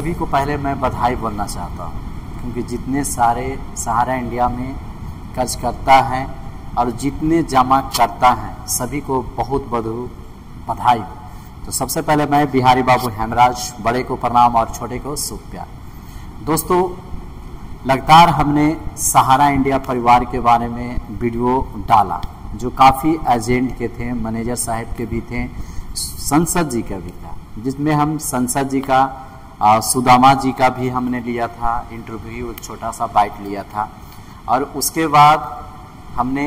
सभी को पहले मैं बधाई बोलना चाहता हूँ, क्योंकि जितने सारे सहारा इंडिया में कर्ज करता है और जितने जमा करता है सभी को बहुत बहुत बधाई। तो सबसे पहले मैं बिहारी बाबू हेमराज, बड़े को प्रणाम और छोटे को शुभ प्यार। दोस्तों, लगातार हमने सहारा इंडिया परिवार के बारे में वीडियो डाला, जो काफ़ी एजेंट के थे, मैनेजर साहब के भी थे, संसद जी का भी था, जिसमें हम संसद जी का सुदामा जी का भी हमने लिया था इंटरव्यू, छोटा सा बाइट लिया था। और उसके बाद हमने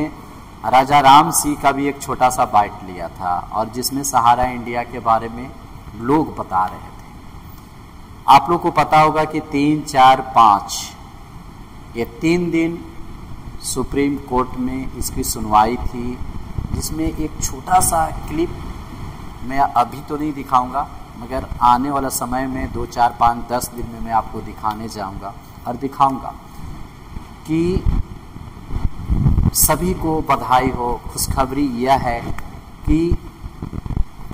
राजा राम सिंह का भी एक छोटा सा बाइट लिया था, और जिसमें सहारा इंडिया के बारे में लोग बता रहे थे। आप लोग को पता होगा कि 3, 4, 5 ये 3 दिन सुप्रीम कोर्ट में इसकी सुनवाई थी, जिसमें एक छोटा सा क्लिप मैं अभी तो नहीं दिखाऊंगा, मगर आने वाला समय में 2, 4, 5, 10 दिन में मैं आपको दिखाने जाऊंगा और दिखाऊंगा कि सभी को बधाई हो। खुशखबरी यह है कि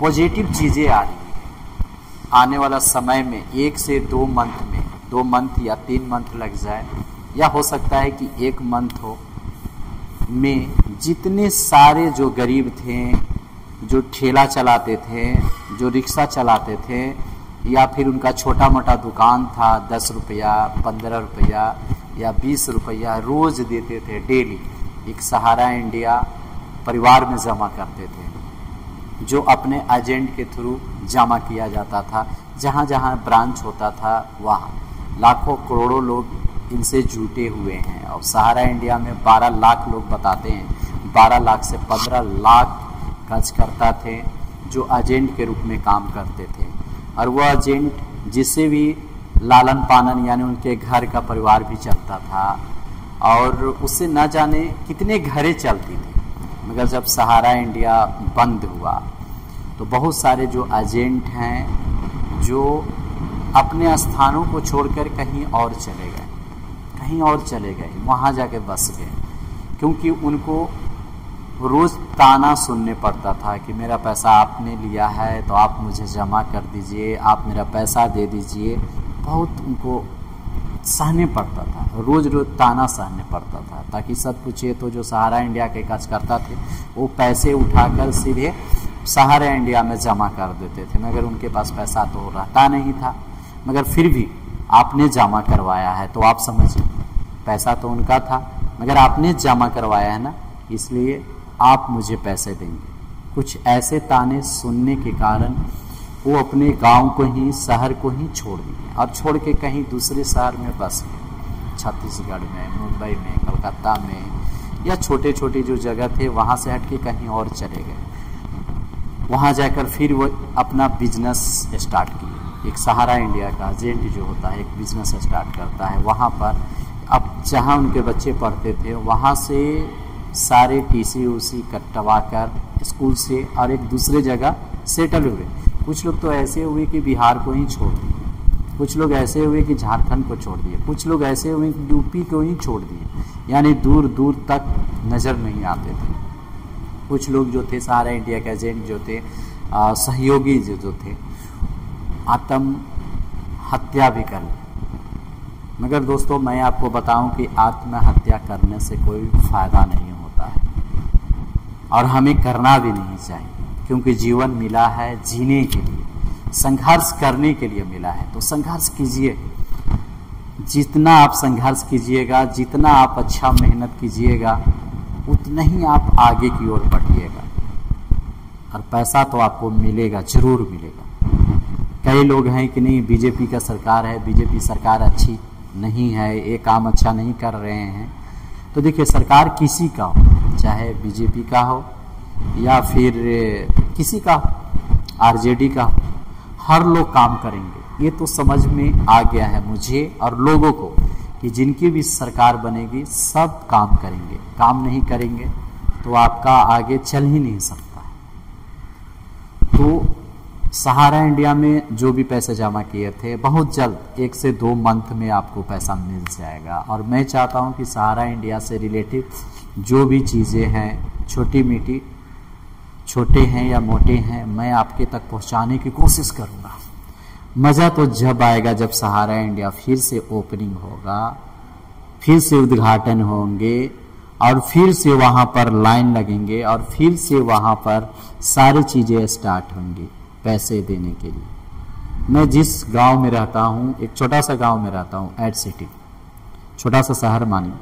पॉजिटिव चीज़ें आ रही है। आने वाला समय में 1 से 2 मंथ में, 2 मंथ या 3 मंथ लग जाए, या हो सकता है कि 1 मंथ हो में जितने सारे जो गरीब थे, जो ठेला चलाते थे, जो रिक्शा चलाते थे, या फिर उनका छोटा मोटा दुकान था, 10 रुपया, 15 रुपया या 20 रुपया रोज़ देते थे, डेली एक सहारा इंडिया परिवार में जमा करते थे, जो अपने एजेंट के थ्रू जमा किया जाता था। जहाँ जहाँ ब्रांच होता था वहाँ लाखों करोड़ों लोग इनसे जुटे हुए हैं। और सहारा इंडिया में 12 लाख लोग बताते हैं, 12 लाख से 15 लाख कर्जकर्ता थे जो एजेंट के रूप में काम करते थे। और वह एजेंट जिससे भी लालन पालन यानी उनके घर का परिवार भी चलता था, और उससे न जाने कितने घरें चलती थी। मगर जब सहारा इंडिया बंद हुआ तो बहुत सारे जो एजेंट हैं जो अपने स्थानों को छोड़कर कहीं और चले गए, कहीं और चले गए, वहाँ जाके बस गए, क्योंकि उनको रोज़ ताना सुनने पड़ता था कि मेरा पैसा आपने लिया है तो आप मुझे जमा कर दीजिए, आप मेरा पैसा दे दीजिए। बहुत उनको सहने पड़ता था, रोज़ रोज़ ताना सहने पड़ता था, ताकि सब पूछे तो जो सहारा इंडिया के कर्जकर्ता थे वो पैसे उठाकर सीधे सहारा इंडिया में जमा कर देते थे, मगर उनके पास पैसा तो रहता नहीं था। मगर फिर भी आपने जमा करवाया है तो आप समझिए, पैसा तो उनका था मगर आपने जमा करवाया है ना, इसलिए आप मुझे पैसे देंगे। कुछ ऐसे ताने सुनने के कारण वो अपने गांव को ही, शहर को ही छोड़ दिए और छोड़ के कहीं दूसरे शहर में बस गए। छत्तीसगढ़ में, मुंबई में, कलकत्ता में, या छोटे छोटे जो जगह थे वहाँ से हट के कहीं और चले गए। वहाँ जाकर फिर वो अपना बिजनेस स्टार्ट किए। एक सहारा इंडिया का एजेंट जो होता है एक बिजनेस स्टार्ट करता है, वहाँ पर अब जहाँ उनके बच्चे पढ़ते थे वहाँ से सारे टीसी उसी कटवा कर स्कूल से और एक दूसरे जगह सेटल हुए। कुछ लोग तो ऐसे हुए कि बिहार को ही छोड़ दिए, कुछ लोग ऐसे हुए कि झारखंड को छोड़ दिए, कुछ लोग ऐसे हुए कि यूपी को ही छोड़ दिए, यानी दूर दूर तक नज़र नहीं आते थे। कुछ लोग जो थे सहारा इंडिया के एजेंट जो थे, सहयोगी जो थे, आत्महत्या भी कर ली। मगर दोस्तों, मैं आपको बताऊं कि आत्महत्या करने से कोई फ़ायदा नहीं होता है और हमें करना भी नहीं चाहिए, क्योंकि जीवन मिला है जीने के लिए, संघर्ष करने के लिए मिला है। तो संघर्ष कीजिए, जितना आप संघर्ष कीजिएगा, जितना आप अच्छा मेहनत कीजिएगा, उतना ही आप आगे की ओर बढ़िएगा और पैसा तो आपको मिलेगा, जरूर मिलेगा। कई लोग हैं कि नहीं बीजेपी का सरकार है, बीजेपी सरकार अच्छी नहीं है, ये काम अच्छा नहीं कर रहे हैं। तो देखिए, सरकार किसी का हो, चाहे बीजेपी का हो या फिर किसी का, आरजेडी का, हर लोग काम करेंगे। ये तो समझ में आ गया है मुझे और लोगों को कि जिनकी भी सरकार बनेगी सब काम करेंगे। काम नहीं करेंगे तो आपका आगे चल ही नहीं सकता है। तो सहारा इंडिया में जो भी पैसे जमा किए थे, बहुत जल्द 1 से 2 मंथ में आपको पैसा मिल जाएगा। और मैं चाहता हूं कि सहारा इंडिया से रिलेटेड जो भी चीज़ें हैं, छोटी मीठी, छोटे हैं या मोटे हैं, मैं आपके तक पहुंचाने की कोशिश करूंगा। मज़ा तो जब आएगा जब सहारा इंडिया फिर से ओपनिंग होगा, फिर से उद्घाटन होंगे और फिर से वहाँ पर लाइन लगेंगे और फिर से वहाँ पर सारी चीज़ें स्टार्ट होंगी पैसे देने के लिए। मैं जिस गांव में रहता हूँ, एक छोटा सा गांव में रहता हूँ, एड सिटी, छोटा सा शहर मानिए।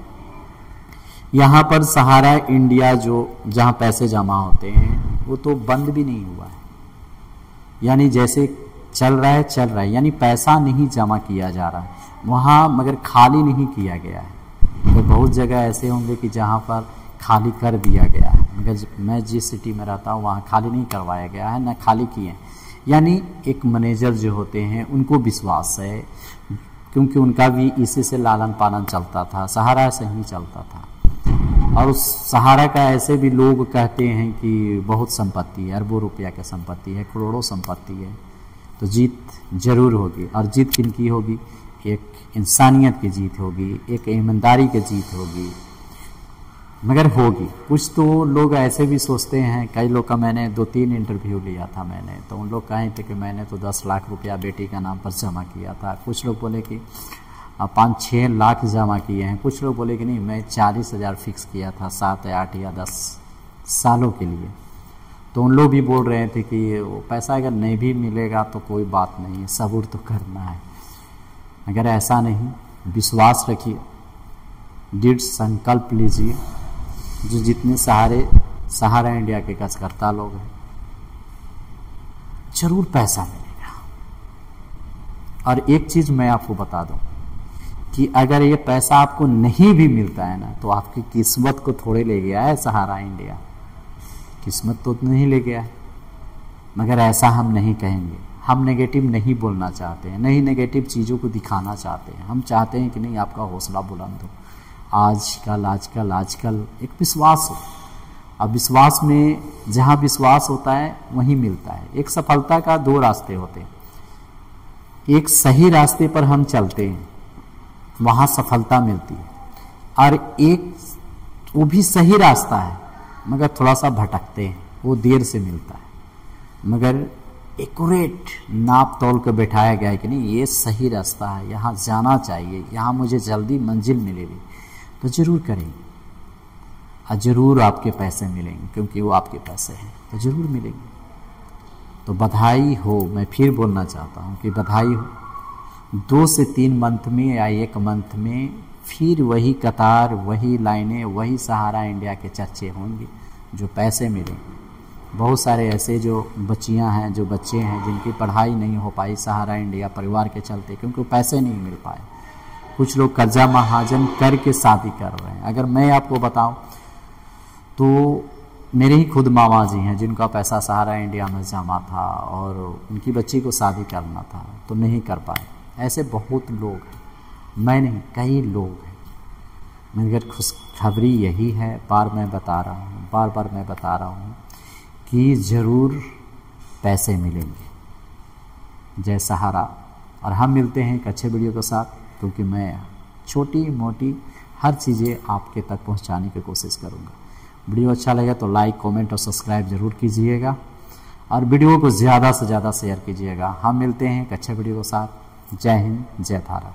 यहाँ पर सहारा इंडिया जो जहाँ पैसे जमा होते हैं वो तो बंद भी नहीं हुआ है, यानी जैसे चल रहा है, यानी पैसा नहीं जमा किया जा रहा है वहाँ, मगर खाली नहीं किया गया है। तो बहुत जगह ऐसे होंगे कि जहाँ पर खाली कर दिया गया है, मगर मैं जिस सिटी में रहता हूँ वहाँ खाली नहीं करवाया गया है, न खाली किए हैं। यानी एक मैनेजर जो होते हैं उनको विश्वास है, क्योंकि उनका भी इसी से लालन पालन चलता था, सहारा से ही चलता था। और उस सहारा का ऐसे भी लोग कहते हैं कि बहुत संपत्ति है, अरबों रुपया की संपत्ति है, करोड़ों संपत्ति है। तो जीत जरूर होगी, और जीत किनकी होगी? एक इंसानियत की जीत होगी, एक ईमानदारी की जीत होगी, मगर होगी। कुछ तो लोग ऐसे भी सोचते हैं, कई लोग का मैंने 2-3 इंटरव्यू लिया था मैंने, तो उन लोग कहे थे कि मैंने तो 10 लाख रुपया बेटी का नाम पर जमा किया था। कुछ लोग बोले कि 5-6 लाख जमा किए हैं। कुछ लोग बोले कि नहीं, मैं 40,000 फिक्स किया था 7, 8 या 10 सालों के लिए। तो उन लोग भी बोल रहे थे कि वो पैसा अगर नहीं भी मिलेगा तो कोई बात नहीं है, सब्र तो करना है। अगर ऐसा नहीं, विश्वास रखिए, दृढ़ संकल्प लीजिए। जो जितने सहारा इंडिया के कार्यकर्ता लोग हैं, जरूर पैसा मिलेगा। और एक चीज मैं आपको बता दूं कि अगर ये पैसा आपको नहीं भी मिलता है ना, तो आपकी किस्मत को थोड़े ले गया है सहारा इंडिया, किस्मत तो नहीं ले गया है। मगर ऐसा हम नहीं कहेंगे, हम नेगेटिव नहीं बोलना चाहते हैं, नहीं नेगेटिव चीज़ों को दिखाना चाहते हैं। हम चाहते हैं कि नहीं, आपका हौसला बुलंद हो। आजकल एक विश्वास हो। अब विश्वास में, जहाँ विश्वास होता है वहीं मिलता है। एक सफलता का 2 रास्ते होते हैं। एक सही रास्ते पर हम चलते हैं, वहाँ सफलता मिलती है, और एक वो भी सही रास्ता है मगर थोड़ा सा भटकते हैं, वो देर से मिलता है। मगर एक्यूरेट नाप तोल के बैठाया गया है कि नहीं, ये सही रास्ता है, यहाँ जाना चाहिए, यहाँ मुझे जल्दी मंजिल मिलेगी, तो जरूर करेंगे। और जरूर आपके पैसे मिलेंगे, क्योंकि वो आपके पैसे हैं, तो जरूर मिलेंगे। तो बधाई हो। मैं फिर बोलना चाहता हूँ कि बधाई हो। 2 से 3 मंथ में या 1 मंथ में फिर वही कतार, वही लाइनें, वही सहारा इंडिया के चर्चे होंगे, जो पैसे मिलेंगे। बहुत सारे ऐसे जो बच्चियां हैं, जो बच्चे हैं, जिनकी पढ़ाई नहीं हो पाई सहारा इंडिया परिवार के चलते, क्योंकि पैसे नहीं मिल पाए। कुछ लोग कर्जा महाजन करके शादी कर रहे हैं। अगर मैं आपको बताऊं तो मेरे ही खुद मामा जी हैं, जिनका पैसा सहारा इंडिया में जमा था और उनकी बच्ची को शादी करना था तो नहीं कर पाए। ऐसे बहुत लोग हैं, मैं नहीं, कई लोग हैं। मगर खुशखबरी यही है, बार बार मैं बता रहा हूँ कि ज़रूर पैसे मिलेंगे। जय सहारा। और हम मिलते हैं एक अच्छे वीडियो के साथ, क्योंकि मैं छोटी मोटी हर चीज़ें आपके तक पहुंचाने की कोशिश करूंगा। वीडियो अच्छा लगे तो लाइक, कमेंट और सब्सक्राइब जरूर कीजिएगा, और वीडियो को ज़्यादा से ज़्यादा शेयर कीजिएगा। हम मिलते हैं एक अच्छे वीडियो के साथ। जय हिंद, जय भारत।